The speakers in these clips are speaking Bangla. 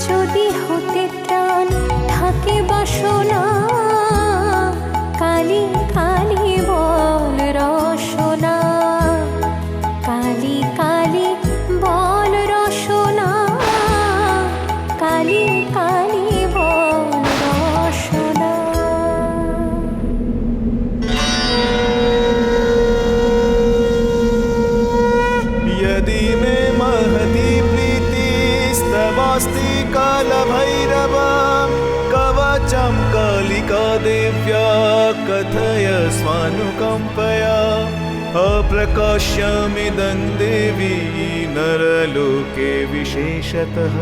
যদি হতে প্রাণ থাকে বাসনা, কালি কালি বল রসনা, কালি কালি বল রসনা, কালি কালি বল রসনা। यदि मे महती प्रीतिस्तवास्ति कालभैरव, कवचं कालिका देव्या कथय स्वानुकम्पया। अप्रकाश्यमिदं देवी नरलोके विशेषतः,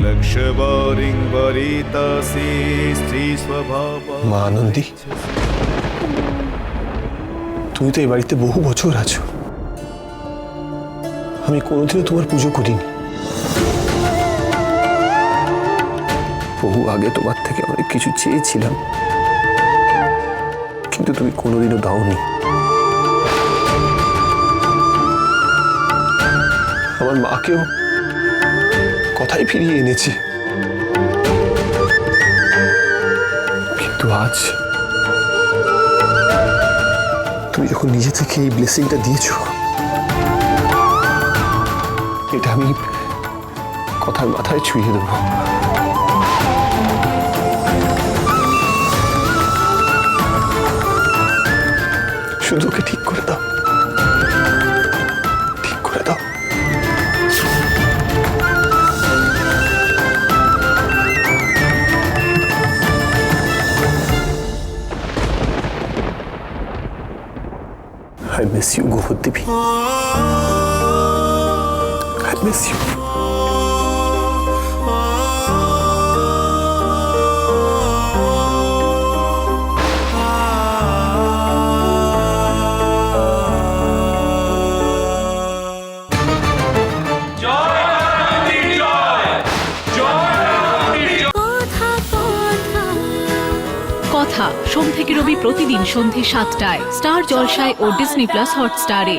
लक्ष्यवारिं वरितासि स्त्री स्वभाव। মা আনন্দী, তুমি তো এই বাড়িতে বহু বছর আছো। আমি কোনোদিনও তোমার পুজো করিনি। বহু আগে তোমার থেকে অনেক কিছু চেয়েছিলাম, কিন্তু তুমি কোনোদিনও দাওনি। আমার মাকেও কথাই ফিরিয়ে এনেছি, কিন্তু আজ তুমি যখন নিজে থেকে এই ব্লেসিংটা দিয়েছো, এটা আমি কথার মাথায় ছুঁয়ে দেবো। শুধু ওকে ঠিক করে দাও, ঠিক করে দাও। I miss you, Gohotdevi. I miss you. কথা সোম থেকে রবি প্রতিদিন সন্ধে ৭টায় স্টার জলসায় ও ডিজনি প্লাস হটস্টারে।